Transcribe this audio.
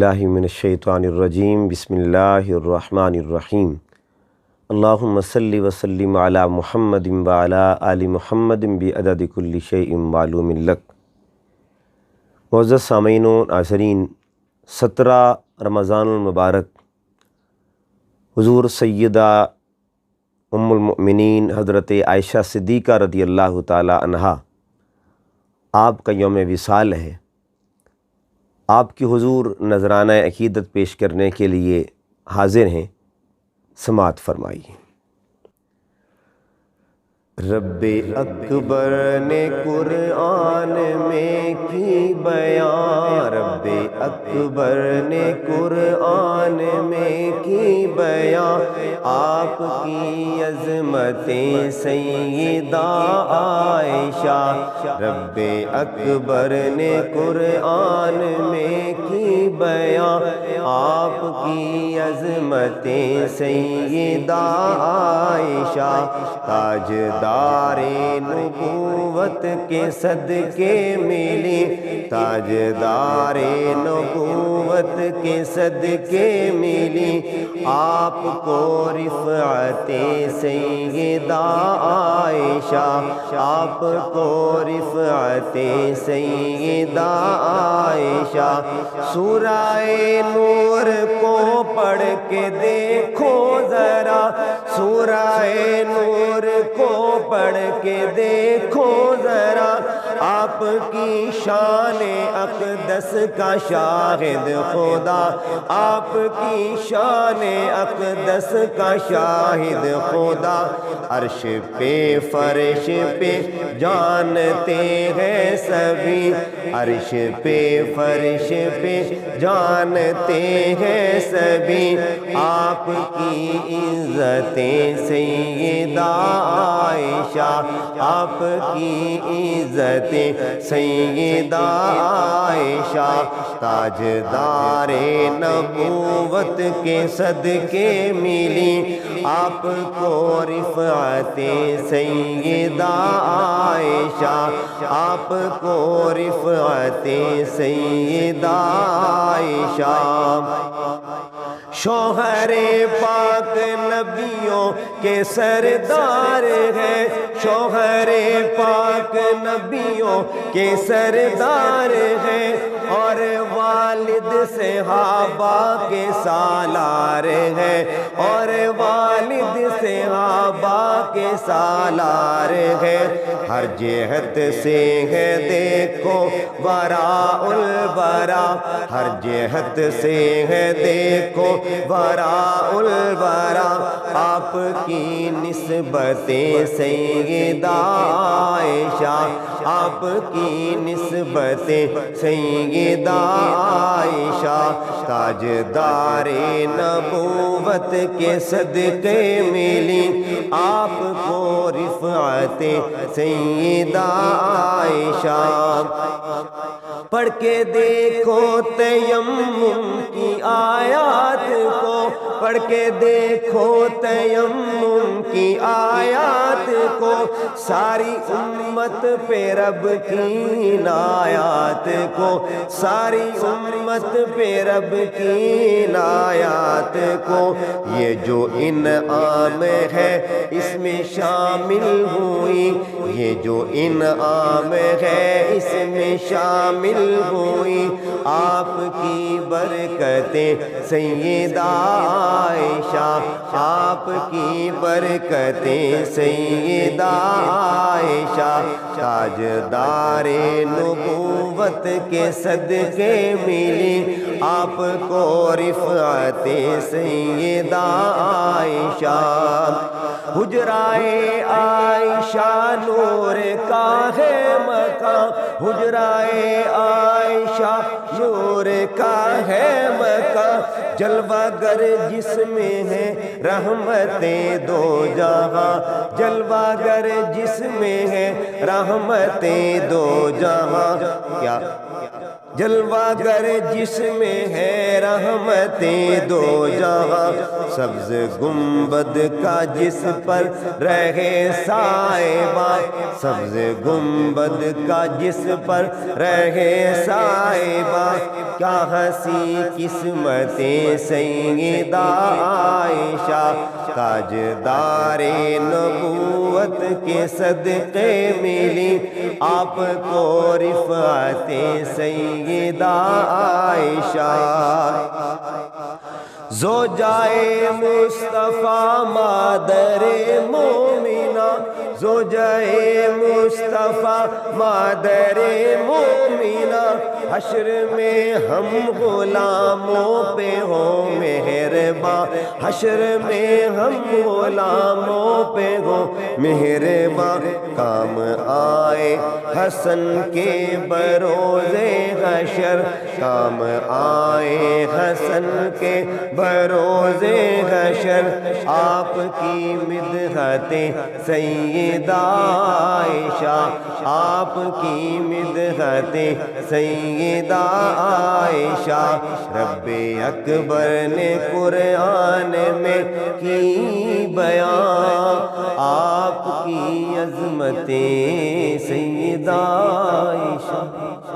باللہ من الشیطان الرجیم بسم اللہ الرحمن الرحیم اللہم صلی وسلم علی محمد وعلی آل محمد بعدد کل شیء معلوم لک۔ معزز سامعین و ناظرین، 17 رمضان المبارک حضور سیدہ ام المؤمنین حضرت عائشہ صدیقہ رضی اللہ تعالی عنہا آپ کا یوم وصال ہے۔ آپ کی حضور نذرانہ عقیدت پیش کرنے کے لیے حاضر ہیں، سماعت فرمائیے۔ رب اکبر نے قرآن میں کی بیان، رب اکبر نے قرآن میں کی بیان، آپ کی عظمتیں سیدہ عائشہ، رب اکبر نے قرآن میں کی بیان، آپ کی عظمتیں سیدہ عائشہ، تاجدار نبوت کے صدقے ملی، تاجدار نبوت کے صدقے ملی، آپ کو رفعت سیدہ عائشہ، آپ کو رفعت سیدہ عائشہ۔ سورہ نور کو پڑھ کے دیکھو ذرا، سورہ نور کو پڑھ کے دیکھو ذرا، آپ کی شان اقدس کا شاہد خدا، آپ کی شان اقدس کا شاہد خدا، عرش پہ فرش پہ جانتے ہیں سبھی، عرش پہ فرش پہ جانتے ہیں سبھی، آپ کی عزتیں سیدہ عائشہ، آپ کی عزتیں سیدہ عائشہ، تاجدار نبوت کے صدقے ملی، آپ کو رفعت سیدہ عائشہ، آپ کو رفعت سیدہ عائشہ۔ شوہر پاک نبیوں کے سردار ہیں، شوہر پاک نبیوں کے سردار ہیں، اور والد صحابہ کے سالار ہیں، اور والد صحابہ کے سالار ہیں، ہر جہت سے ہے دیکھو وراء الورا، ہر جہت سے ہے دیکھو وراء الورا، آپ کی نسبتیں سیدہ عائشہ، آپ کی نسبتیں سیدہ عائشہ، تاجدار نبوت کے صدقے ملی، آپ کو رفعت سیدہ عائشہ۔ پڑھ کے دیکھو تیمم کی آیات کو، پڑھ کے دیکھو تیمم کی آیات کو، ساری امت پہ رب کی عنایات کو، ساری امت پہ رب کی عنایات کو، یہ جو انعام ہے اس میں شامل ہوئی، یہ جو انعام ہے اس میں شامل ہوئی، آپ کی برکتیں سیدہ عائشہ، آپ کی برکتیں سیدہ عائشہ، تاجدار نبوت کے صدقے ملی، آپ کو رفعت سیدہ عائشہ۔ حجرائے عائشہ نور کا ہے مکان، حجرائے عائشہ نور کا ہے مکان، جلوہ گر جس میں ہے رحمتیں دو جہاں، جلوہ گر جس میں ہے رحمتیں دو جہاں، کیا جلوہ گر جس میں ہے رحمتیں دو جہاں، سبز گنبد کا جس پر رہے سائبہ، سبز گنبد کا جس پر رہے سائبہ، کیا ہنسی قسمتیں سیدہ عائشہ، تاجدار نبوت کے صدقے ملی آپ کو رفعت سیدہ عائشہ، زوجائے مصطفیٰ مادر مومنہ، زوجائے مصطفیٰ مادر مومنہ، حشر میں ہم غلاموں پہ ہو مہرباں، حشر میں ہم غلاموں پہ ہو مہرباں، کام آئے حسن کے بروز حشر، کام آئے حسن کے بروز حشر، آپ کی مدحت سیدہ عائشہ، آپ کی مدحت سیدہ عائشہ، رب اکبر نے قرآن میں کی بیان آپ کی عظمت سیدہ عائشہ۔